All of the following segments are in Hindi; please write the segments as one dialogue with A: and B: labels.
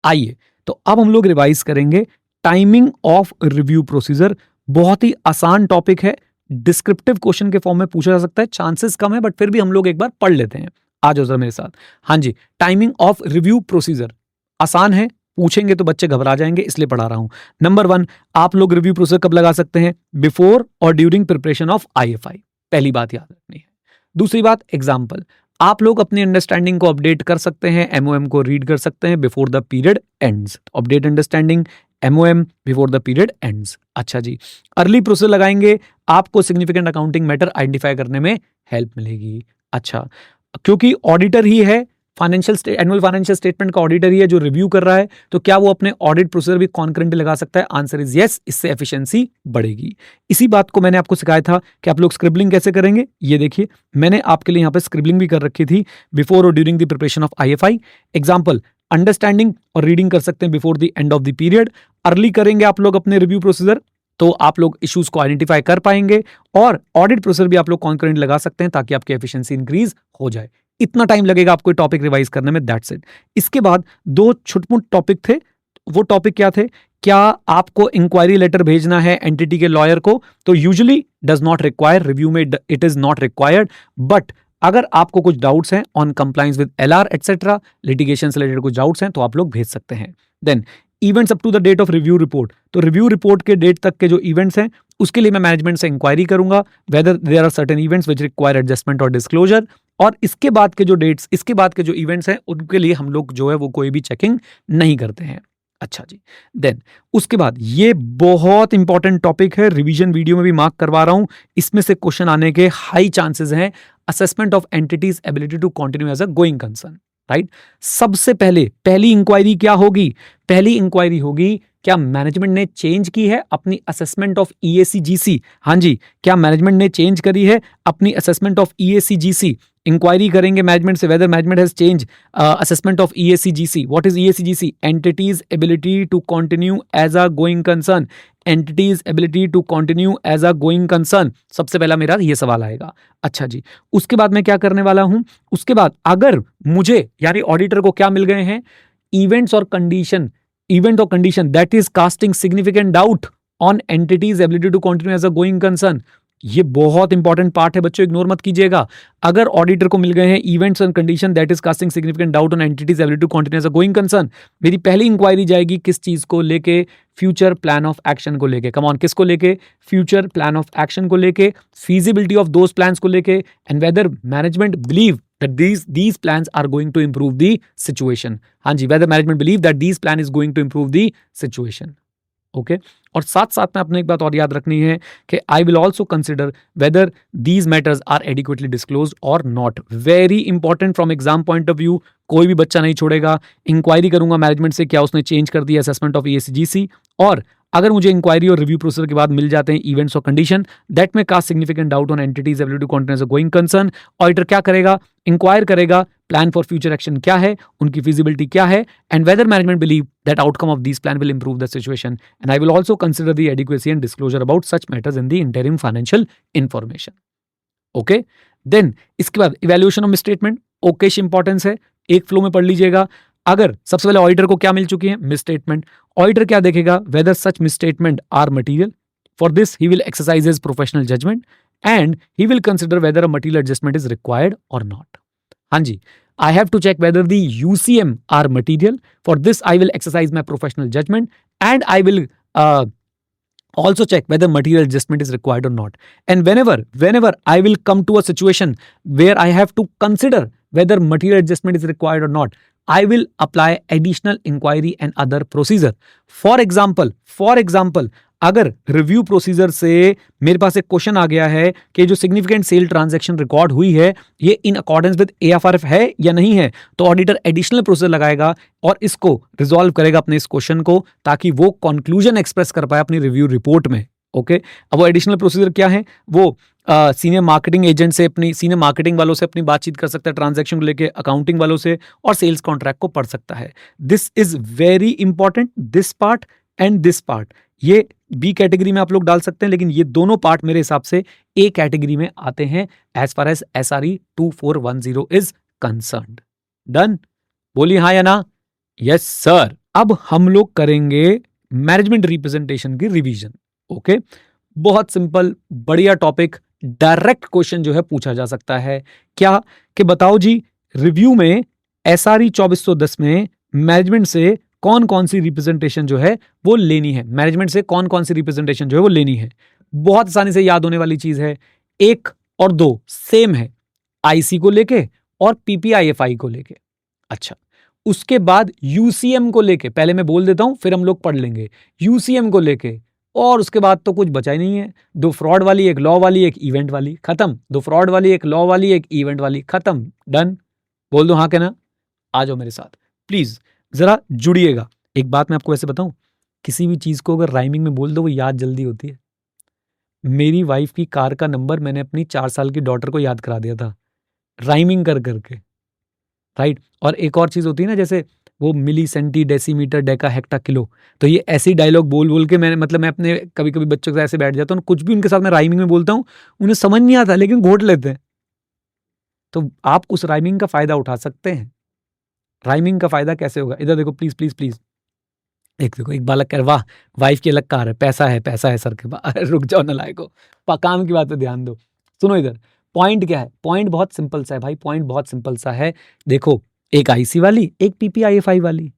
A: आइए तो अब हम लोग रिवाइज करेंगे टाइमिंग ऑफ रिव्यू प्रोसीजर। बहुत ही आसान टॉपिक है, डिस्क्रिप्टिव क्वेश्चन के फॉर्म में पूछा जा सकता है, चांसेस कम है बट फिर भी हम लोग एक बार पढ़ लेते हैं। आ जाओ जरा मेरे साथ। हाँ जी, टाइमिंग ऑफ रिव्यू प्रोसीजर आसान है, पूछेंगे तो बच्चे घबरा जाएंगे इसलिए पढ़ा रहा हूं। नंबर 1, आप लोग रिव्यू प्रोसीजर कब लगा सकते हैं? बिफोर और ड्यूरिंग प्रिपरेशन ऑफ आईएफआई, पहली बात याद रखनी है। दूसरी बात, एग्जाम्पल, आप लोग अपनी अंडरस्टैंडिंग को अपडेट कर सकते हैं, एमओएम को रीड कर सकते हैं before the period ends. Update understanding MOM before the period ends. अच्छा जी, अर्ली प्रोसेस लगाएंगे, आपको सिग्निफिकेंट अकाउंटिंग मैटर आइडेंटिफाई करने में हेल्प मिलेगी। अच्छा, क्योंकि ऑडिटर ही है, एनुअल फाइनेंशियल स्टेटमेंट का ऑडिटर ही है जो रिव्यू कर रहा है, तो क्या वो अपने ऑडिट प्रोसीजर भी कॉन्करेंटली लगा सकता है? आंसर इज यस, इससे एफिशिएंसी बढ़ेगी। इसी बात को मैंने आपको सिखाया था कि आप लोग स्क्रिबलिंग कैसे करेंगे। ये देखिए, मैंने आपके लिए यहां पे स्क्रिबलिंग भी कर रखी थी बिफोर और during the preparation of IFI. Example, understanding और रीडिंग कर सकते हैं before the end of the period. Early करेंगे आप लोग अपने रिव्यू प्रोसीजर तो आप लोग इश्यूज को आइडेंटिफाई कर पाएंगे, और ऑडिट प्रोसीजर भी आप लोग कॉन्करेंट लगा सकते हैं ताकि आपकी एफिशिएंसी इंक्रीज हो जाए। इतना टाइम लगेगा आपको टॉपिक रिवाइज करने में, दैट्स इट। इसके बाद 2 छुटमुट टॉपिक थे। वो टॉपिक क्या थे? क्या आपको इंक्वायरी लेटर भेजना है एंटिटी के लॉयर को? तो usually does not require, review में it is not required, but अगर आपको कुछ डाउट्स हैं on compliance with LR etcetera, litigation से रिलेटेड कुछ डाउट्स हैं तो आप लोग भेज सकते हैं। Then events up to the date of review report, तो रिव्यू रिपोर्ट के डेट तक के जो इवेंट्स हैं उसके लिए मैं मैनेजमेंट से इंक्वायरी करूंगा whether there are certain events which require adjustment और डिस्क्लोजर, और इसके बाद के जो डेट्स, इसके बाद के जो इवेंट्स हैं उनके लिए हम लोग जो है वो कोई भी चेकिंग नहीं करते हैं। अच्छा जी, देन उसके बाद ये बहुत इंपॉर्टेंट टॉपिक है, रिवीजन वीडियो में भी मार्क करवा रहा हूं, इसमें से क्वेश्चन आने के हाई चांसेस हैं। Assessment of entity's ability to continue as a going concern, right. सबसे पहली इंक्वायरी क्या होगी? पहली इंक्वायरी होगी, क्या मैनेजमेंट ने चेंज की है अपनी असेसमेंट ऑफ ईएसीजीसी? हाँ जी, क्या मैनेजमेंट ने चेंज करी है अपनी असेसमेंट ऑफ ईएसीजीसी? इंक्वायरी करेंगे मैनेजमेंट से whether management has change assessment of EACGC. What is EACGC? Entity's ability to continue as a going concern. Entity's ability to continue as a going concern, सबसे पहला मेरा ये सवाल आएगा। अच्छा जी, उसके बाद मैं क्या करने वाला हूं? उसके बाद अगर मुझे यानी ऑडिटर को क्या मिल गए हैं? इवेंट्स और कंडीशन, इवेंट और condition that is casting significant doubt on entity's ability to continue as a going concern. ये बहुत इंपॉर्टेंट पार्ट है बच्चों, इग्नोर मत कीजिएगा। अगर ऑडिटर को मिल गए हैं events and condition that is casting significant doubt on entity's ability to continue as a going concern, मेरी पहली इंक्वायरी जाएगी किस चीज को लेके? फ्यूचर प्लान ऑफ एक्शन को लेके। कम ऑन, किसको लेके? फ्यूचर प्लान ऑफ एक्शन को लेके, फीजिबिलिटी ऑफ दोज प्लान्स को लेके, and whether management believe that these plans are going to improve the situation. हाँ जी, whether management believe that these plan is going to improve the situation. Okay और साथ साथ में अपने एक बात और याद रखनी है कि I will also consider whether these matters are adequately disclose और not. Very important from exam point of view, कोई भी बच्चा नहीं छोड़ेगा। इंक्वायरी करूंगा मैनेजमेंट से, क्या उसने चेंज कर दिया असेसमेंट ऑफ ईएसीजीसी, और अगर मुझे इंक्वायरी और रिव्यू प्रोसीजर के बाद मिल जाते हैं इवेंट्स और condition that may cast significant doubt on entity's ability to continue as a going concern, auditor क्या करेगा? इंक्वायर करेगा प्लान फॉर फ्यूचर एक्शन क्या है, उनकी फिजिबिलिटी क्या है, and whether management believe that outcome of this plan will improve the situation, and I will also consider the adequacy and disclosure about such matters in the interim financial information. Okay, then इसके बाद इवैल्यूएशन ऑफ मिसस्टेटमेंट, ओकेश इंपॉर्टेंस है, एक फ्लो में पढ़ लीजिएगा। अगर सबसे पहले ऑडिटर को क्या मिल चुकी है? मिसस्टेटमेंट। ऑडिटर क्या देखेगा? Whether such misstatement are material. For this he will exercise his professional judgement and he will consider whether a material adjustment is required और नॉट। हाँ जी, I have to check whether the UCM are material. For this, I will exercise my professional judgment and I will also check whether material adjustment is required or not. And whenever I will come to a situation where I have to consider whether material adjustment is required or not, I will apply additional inquiry and other procedure. For example, अगर रिव्यू प्रोसीजर से मेरे पास एक क्वेश्चन आ गया है कि जो सिग्निफिकेंट सेल ट्रांजैक्शन रिकॉर्ड हुई है ये इन अकॉर्डेंस विद एएफआरएफ है या नहीं है, तो ऑडिटर एडिशनल प्रोसीजर लगाएगा और इसको रिजॉल्व करेगा अपने इस क्वेश्चन को, ताकि वो कंक्लूजन एक्सप्रेस कर पाए अपनी रिव्यू रिपोर्ट में। ओके, अब वो एडिशनल प्रोसीजर क्या है? वो सीनियर मार्केटिंग एजेंट से, अपनी सीनियर मार्केटिंग वालों से अपनी बातचीत कर सकता है ट्रांजैक्शन को लेके, अकाउंटिंग वालों से, और सेल्स कॉन्ट्रैक्ट को पढ़ सकता है। This is very important, this part and this part. ये बी कैटेगरी में आप लोग डाल सकते हैं, लेकिन ये दोनों पार्ट मेरे हिसाब से ए कैटेगरी में आते हैं as far as SRE 2410 is concerned. Done? बोलिए हाँ या ना? Yes sir. अब हम लोग करेंगे मैनेजमेंट रिप्रेजेंटेशन की रिवीजन। ओके, बहुत सिंपल, बढ़िया टॉपिक, डायरेक्ट क्वेश्चन जो है पूछा जा सकता है। क्या कि बताओ जी, रिव्यू में एसआरई 2410 में मैनेजमेंट से कौन कौन सी रिप्रेजेंटेशन जो है वो लेनी है, मैनेजमेंट से कौन कौन सी रिप्रेजेंटेशन जो है वो लेनी है। बहुत आसानी से याद होने वाली चीज है, 1 और 2 सेम है, आईसी को लेके और पीपीआईएफआई को लेके। अच्छा, उसके बाद यूसीएम को लेके, पहले मैं बोल देता हूं फिर हम लोग पढ़ लेंगे, यूसीएम को लेके, और उसके बाद तो कुछ बचा ही नहीं है। 2 फ्रॉड वाली, 1 लॉ वाली, 1 इवेंट वाली, खत्म। 2 फ्रॉड वाली, 1 लॉ वाली, 1 इवेंट वाली, खत्म, डन। बोल दो हाँ के ना, आ जाओ मेरे साथ प्लीज, जरा जुड़िएगा। एक बात मैं आपको ऐसे बताऊं, किसी भी चीज को अगर राइमिंग में बोल दो वो याद जल्दी होती है। मेरी वाइफ की कार का नंबर मैंने अपनी 4 साल की डॉटर को याद करा दिया था, राइमिंग कर करके, राइट। और एक और चीज होती है ना, जैसे वो milli, centi, decimetre, deca, hecto, kilo, तो ये ऐसी डायलॉग बोल बोल के मैंने, मतलब मैं अपने कभी कभी बच्चों के साथ ऐसे बैठ जाता हूँ, कुछ भी उनके साथ मैं राइमिंग में बोलता हूँ, उन्हें समझ नहीं आता लेकिन घोट लेते हैं। तो आप उस राइमिंग का फायदा उठा सकते हैं। राइमिंग का फायदा कैसे होगा, इधर देखो प्लीज प्लीज प्लीज। एक देखो, एक बालक कह रहा, वाह वाइफ की अलग कार है, पैसा है सर के पास। रुक जाओ नालायको, काम की बात पे ध्यान दो। सुनो इधर, पॉइंट क्या है, पॉइंट बहुत सिंपल सा है भाई, पॉइंट बहुत सिंपल सा है। देखो, एक आईसी वाली, एक पीपीआईएफआई वाली,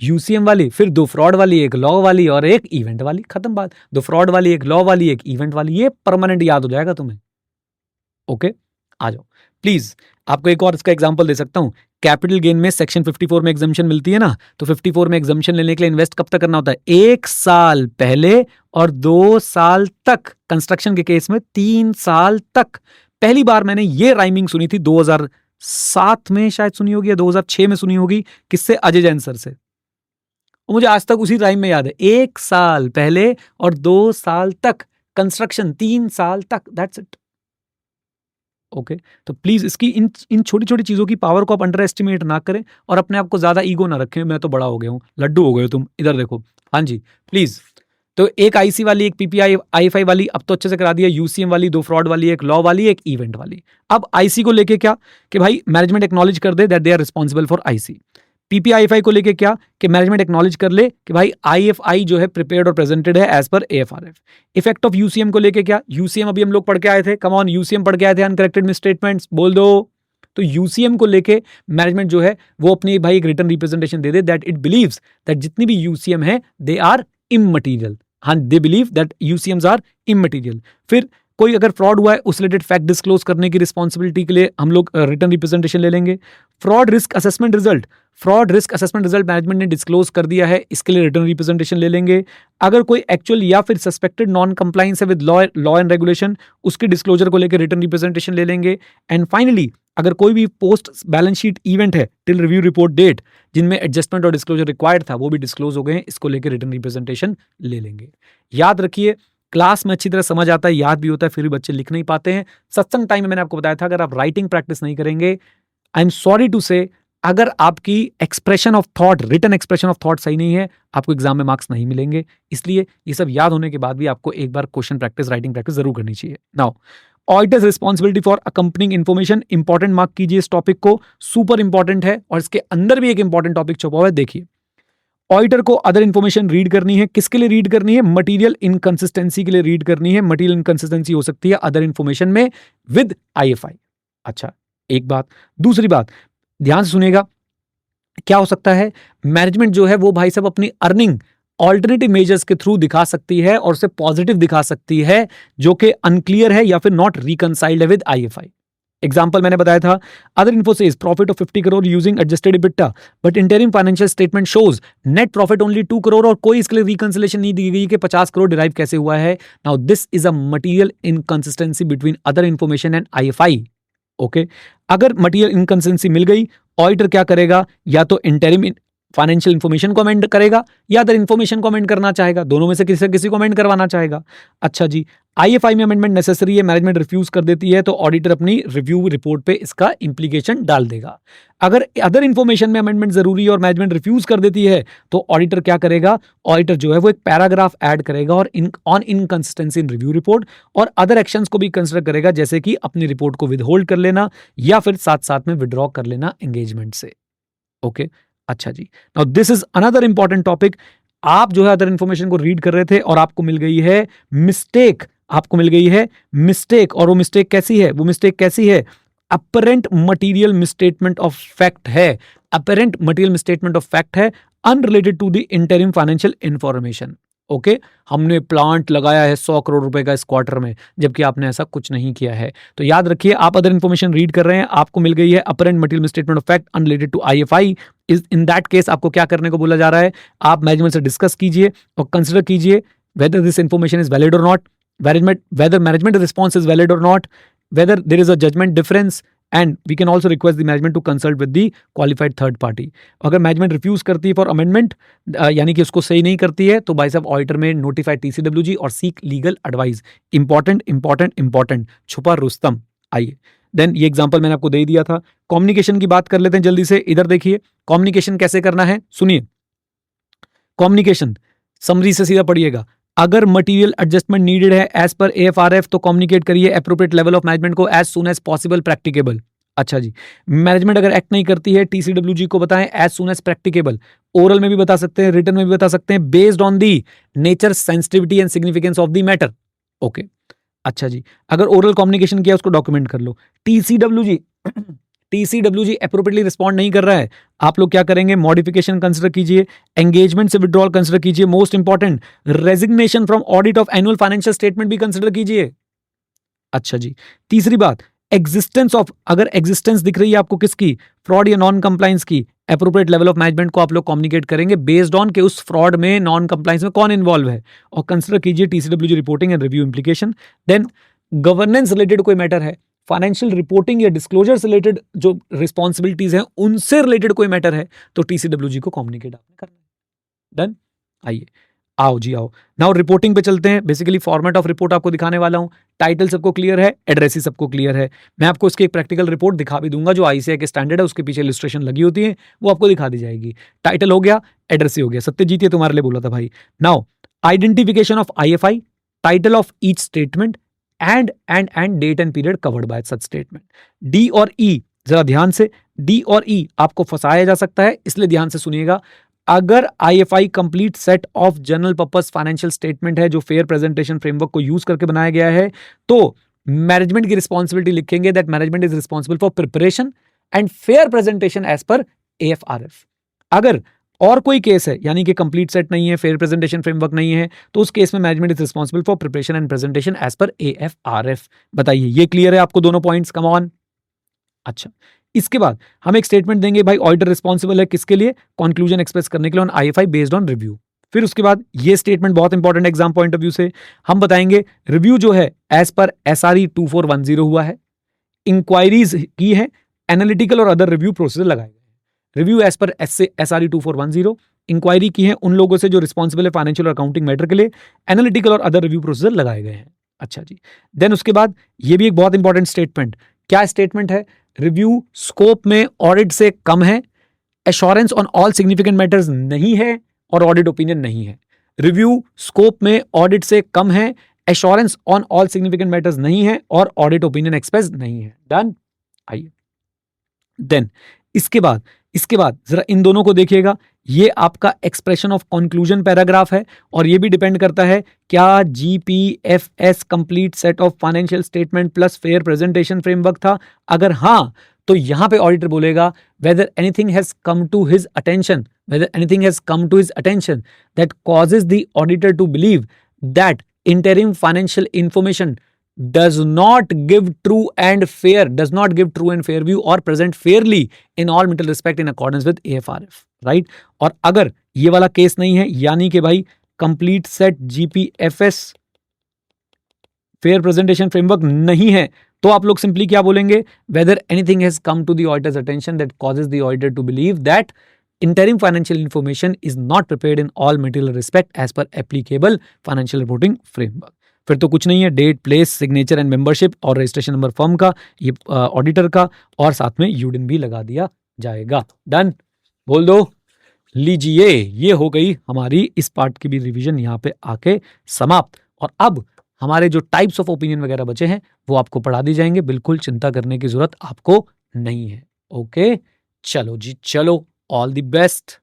A: यूसीएम वाली, फिर 2 फ्रॉड वाली, 1 लॉ वाली और 1 इवेंट वाली, खत्म बात। 2 फ्रॉड वाली, 1 लॉ वाली, 1 इवेंट वाली, ये परमानेंट याद हो जाएगा तुम्हें। ओके, आ जाओ प्लीज। आपको एक और इसका एग्जांपल दे सकता हूं, कैपिटल गेन में सेक्शन 54 में एग्जम्पशन मिलती है ना, तो 54 में एग्जम्पशन लेने के लिए इन्वेस्ट कब तक करना होता है, 1 साल पहले और 2 साल तक। कंस्ट्रक्शन के केस में 3 साल तक। पहली बार मैंने ये राइमिंग सुनी थी 2007 में शायद सुनी होगी, या 2006 में सुनी होगी, किससे, अजय जैन सर से। और मुझे आज तक उसी राइम में याद है, 1 साल पहले और 2 साल तक, कंस्ट्रक्शन 3 साल तक, दैट्स इट। ओके, तो प्लीज इसकी इन छोटी छोटी चीजों की पावर को आप अंडर एस्टिमेट ना करें और अपने आप को ज्यादा ईगो ना रखें, मैं तो बड़ा हो गया हूं, लड्डू हो गए हो तुम, इधर देखो। हाँ जी प्लीज। तो एक आईसी वाली, एक पीपीआई आईएफआई वाली, अब तो अच्छे से करा दिया, यूसीएम वाली, 2 फ्रॉड वाली, 1 लॉ वाली, 1 इवेंट वाली। अब आईसी को लेके क्या, कि भाई मैनेजमेंट एक्नॉलेज कर दे that they are responsible for IC. PPIFI को लेके क्या, कि मैनेजमेंट एक्नॉलेज कर ले कि भाई आईएफआई जो है प्रिपेयर्ड और प्रेजेंटेड है as per एएफआरएफ। Effect of UCM को लेके क्या, यूसीएम अभी हम लोग पढ़ के आए थे, कम ऑन, यूसीएम पढ़ के आए थे, अनकरेक्टेड मिसस्टेटमेंट्स, बोल दो। तो यूसीएम को लेके मैनेजमेंट जो है वो अपनी भाई एक written representation they they that it believes that जितनी भी यूसीएम है दे आर इममटीरियल। हाँ, दे बिलीव दैट यूसीएम्स आर इममटीरियल। फिर कोई अगर फ्रॉड हुआ है उस रिलेटेड फैक्ट डिस्क्लोज करने की रिस्पॉन्सिबिलिटी के लिए हम लोग रिटर्न रिप्रेजेंटेशन ले लेंगे। Fraud risk assessment result, fraud risk assessment result management ने डिस्क्लोज कर दिया है, इसके लिए रिटर्न रिप्रेजेंटेशन ले लेंगे। अगर कोई एक्चुअल या फिर सस्पेक्टेड नॉन कंप्लाइंस है विद लॉ एंड रेगुलेशन, उसके डिस्क्लोजर को लेकर रिटर्न रिप्रेजेंटेशन ले लेंगे। एंड फाइनली, अगर कोई भी पोस्ट बैलेंस शीट इवेंट है टिल रिव्यू रिपोर्ट डेट जिनमें एडजस्टमेंट और डिस्क्लोजर रिक्वायर्ड था, वो भी डिस्क्लोज हो गए हैं, इसको लेकर रिटर्न रिप्रेजेंटेशन ले लेंगे। याद रखिए, क्लास में अच्छी तरह समझ आता है, याद भी होता है, फिर भी बच्चे लिख नहीं पाते हैं। सत्संग टाइम में मैंने आपको बताया था, अगर आप राइटिंग प्रैक्टिस नहीं करेंगे, आई एम सॉरी टू से, अगर आपकी expression of thought, written expression of thought सही नहीं है, आपको एग्जाम में मार्क्स नहीं मिलेंगे। इसलिए ये सब याद होने के बाद भी आपको एक बार क्वेश्चन प्रैक्टिस, राइटिंग प्रैक्टिस जरूर करनी चाहिए। Now, auditors responsibility for accompanying information, important mark कीजिए इस टॉपिक को, सुपर इंपॉर्टेंट है। और इसके अंदर भी एक इंपॉर्टेंट टॉपिक छुपा हुआ है, देखिए। ऑडिटर को अदर इंफॉर्मेशन रीड करनी है, किसके लिए रीड करनी है, मटेरियल इनकंसिस्टेंसी के लिए रीड करनी है। मटेरियल इनकंसिस्टेंसी हो सकती है अदर इंफॉर्मेशन में विद आईएफआई। अच्छा, एक बात। दूसरी बात, ध्यान से सुनिएगा, क्या हो सकता है, मैनेजमेंट जो है वो भाई साहब अपनी अर्निंग ऑल्टरनेटिव मेजर्स के थ्रू दिखा सकती है और उसे पॉजिटिव दिखा सकती है, जो कि अनक्लियर है या फिर नॉट रिकंसाइल्ड है विद आईएफआई। एग्जाम्पल मैंने बताया था, other info says profit of 50 crore using adjusted EBITDA, but interim financial statement shows net profit only 2 crore, और कोई इसके लिए रिकंसिलेशन नहीं दी गई कि 50 करोड़ डिराइव कैसे हुआ है। Now this is a material inconsistency between other information and IFI. Okay, अगर मटेरियल इनकंसिस्टेंसी मिल गई, ऑडिटर क्या करेगा, या तो इंटरिम फाइनेंशियल इंफॉर्मेशन को अमेंड करेगा या अदर इंफॉर्मेशन को अमेंड करना चाहेगा, दोनों में से किसी को अमेंड करवाना चाहेगा। अच्छा जी, आईएफआई में अमेंडमेंट नेसेसरी है, मैनेजमेंट रिफ्यूज कर देती है, तो ऑडिटर अपनी रिव्यू रिपोर्ट पे इसका इंप्लीकेशन डाल देगा। अगर अदर इंफॉर्मेशन में अमेंडमेंट जरूरी है और मैनेजमेंट रिफ्यूज कर देती है, तो ऑडिटर क्या करेगा, ऑडिटर जो है वो एक पैराग्राफ ऐड करेगा और on inconsistency in review report और अदर एक्शंस को भी कंसिडर करेगा, जैसे कि अपनी रिपोर्ट को विदहोल्ड कर लेना या फिर साथ साथ में विड्रॉ कर लेना एंगेजमेंट से। ओके, अच्छा जी, now this is another important topic. आप जो है अदर इंफॉर्मेशन को रीड कर रहे थे और आपको मिल गई है मिस्टेक, आपको मिल गई है मिस्टेक। और वो मिस्टेक कैसी है? वो मिस्टेक कैसी है? Apparent material misstatement of fact है, apparent material misstatement of fact है, unrelated to the interim financial information. Okay, हमने प्लांट लगाया है 100 करोड़ रुपए का इस क्वार्टर में, जबकि आपने ऐसा कुछ नहीं किया है। तो याद रखिए, आप अदर इंफॉर्मेशन रीड कर रहे हैं, आपको मिल गई है apparent material misstatement of fact unrelated to IFI. Is in that case आपको क्या करने को बोला जा रहा है? आप मैनेजमेंट से डिस्कस कीजिए और कंसिडर कीजिए whether this information is valid or not, whether management response is valid or not, whether there is a judgment difference, and we can also request the management to consult with the qualified third party. अगर मैनेजमेंट रिफ्यूज करती है फॉर अमेंडमेंट, यानी कि उसको सही नहीं करती है, तो भाई साहब ऑडिटर में नोटिफाई टीसीडब्ल्यूजी और seek legal advice. Important important important, छुपा रुस्तम। आइए देन, ये एग्जांपल मैंने आपको दे दिया था। कम्युनिकेशन की बात कर लेते हैं जल्दी से। इधर देखिए, कम्युनिकेशन कैसे करना है, सुनिए। कम्युनिकेशन समरी से सीधा पढ़िएगा। अगर मटेरियल एडजस्टमेंट नीडेड है एज पर एएफआरएफ, तो कम्युनिकेट करिए एप्रोप्रिएट लेवल ऑफ मैनेजमेंट को as soon as possible practicable. अच्छा जी, मैनेजमेंट अगर एक्ट नहीं करती है, टीसीडब्ल्यूजी को बताएं as soon as practicable. Oral में भी बता सकते हैं, रिटन में भी बता सकते हैं, based on the nature, sensitivity and significance of the matter. Okay, अच्छा जी, अगर ओरल कम्युनिकेशन किया उसको डॉक्यूमेंट कर लो। टीसीडब्ल्यूजी एप्रोप्रिएटली रिस्पॉन्ड नहीं कर रहा है, आप लोग क्या करेंगे? मॉडिफिकेशन कंसिडर कीजिए, एंगेजमेंट से विड्रॉल कंसिडर कीजिए, most important resignation from audit of annual financial statement भी कंसिडर कीजिए। अच्छा जी, तीसरी बात, एग्जिस्टेंस ऑफ, अगर एग्जिस्टेंस दिख रही है आपको किसकी? फ्रॉड या नॉन कंप्लायंस की, एप्रोप्रिएट लेवल ऑफ मैनेजमेंट को आप लोग कम्युनिकेट करेंगे बेस्ड ऑन के उस फ्रॉड में, नॉन कंप्लायंस में कौन इन्वॉल्व है, और कंसिडर कीजिए TCWG reporting and review implication. Then governance related कोई मैटर है, फाइनेंशियल रिपोर्टिंग या डिस्क्लोजर से रिलेटेड जो रिस्पॉन्सिबिलिटीज हैं उनसे रिलेटेड कोई मैटर है, तो टीसीडब्ल्यूजी को कम्युनिकेट आपने करना है। डन? आइए, आओ जी आओ, नाउ रिपोर्टिंग पे चलते हैं। बेसिकली फॉर्मेट ऑफ रिपोर्ट आपको दिखाने वाला हूं। टाइटल सबको क्लियर है, एड्रेस सबको क्लियर है। मैं आपको इसकी एक प्रैक्टिकल रिपोर्ट दिखा भी दूंगा जो आईसीआई के स्टैंडर्ड है, उसके पीछे इलस्ट्रेशन लगी होती है, वो आपको दिखा दी जाएगी। टाइटल हो गया, एड्रेस हो गया। सत्यजीत, ये तुम्हारे लिए बोला था भाई। Now identification of IFI, title of each statement and date and period covered by such statement. D और ई, जरा ध्यान से, डी और ई आपको फंसाया जा सकता है, इसलिए ध्यान से सुनिएगा। अगर IFI complete set of general purpose financial statement है जो फेयर प्रेजेंटेशन फ्रेमवर्क को यूज करके बनाया गया है, तो मैनेजमेंट की रिस्पॉन्सिबिलिटी लिखेंगे that management is responsible for preparation and fair presentation as per AFRF. अगर और कोई केस है, यानी कि कंप्लीट सेट नहीं है, फेयर प्रेजेंटेशन फ्रेमवर्क नहीं है, तो उस केस में management is responsible for preparation and presentation as per AFRF. बताइए, ये क्लियर है आपको दोनों पॉइंट्स? Come on. अच्छा, इसके बाद हम एक स्टेटमेंट देंगे, भाई ऑडिटर रिस्पॉन्सिबल है किसके लिए? कंक्लूजन एक्सप्रेस करने के लिए ऑन आईएफआई बेस्ड ऑन रिव्यू। फिर उसके बाद ये स्टेटमेंट बहुत important exam point of view से, हम बताएंगे रिव्यू जो है एज पर एसआरई 2410 हुआ है, इंक्वायरीज की है, एनालिटिकल और अदर रिव्यू प्रोसीजर लगाए गए। Review as per SRE 2410, inquiry की है उन लोगों से जो रिस्पॉन्सिबल है फाइनेंशियल और अकाउंटिंग मैटर के लिए, एनालिटिकल और अदर रिव्यू प्रोसीजर लगाए गए हैं। अच्छा जी, देन उसके बाद ये भी एक बहुत इंपॉर्टेंट स्टेटमेंट, क्या स्टेटमेंट है? रिव्यू स्कोप में ऑडिट से कम है, assurance on all significant matters नहीं है, और ऑडिट ओपिनियन नहीं है। रिव्यू स्कोप में ऑडिट से कम है, assurance on all significant matters नहीं है, और ऑडिट ओपिनियन एक्सप्रेस नहीं है। डन? आइए, देन इसके बाद जरा इन दोनों को देखिएगा। ये आपका एक्सप्रेशन ऑफ कंक्लूजन पैराग्राफ है, और ये भी डिपेंड करता है क्या GPFS complete set of financial statement plus fair presentation framework था। अगर हाँ, तो यहां पे ऑडिटर बोलेगा whether anything has come to his attention, that causes the auditor to believe that interim financial information does not give true and fair view or present fairly in all material respect in accordance with AFRF, right? और अगर ये वाला केस नहीं है, यानी कि भाई complete set GPFS fair presentation framework नहीं है, तो आप लोग सिंपली क्या बोलेंगे? Whether anything has come to the auditor's attention that causes the auditor to believe that interim financial information is not prepared in all material respect as per applicable financial reporting framework। फिर तो कुछ नहीं है, date, place, signature and membership और रजिस्ट्रेशन नंबर फर्म का, ये ऑडिटर का, और साथ में यूडिन भी लगा दिया जाएगा। डन? बोल दो। लीजिए, ये हो गई हमारी इस पार्ट की भी रिवीजन यहाँ पे आके समाप्त। और अब हमारे जो टाइप्स ऑफ ओपिनियन वगैरह बचे हैं वो आपको पढ़ा दी जाएंगे, बिल्कुल चिंता करने की जरूरत आपको नहीं है। ओके, चलो जी चलो, ऑल द बेस्ट।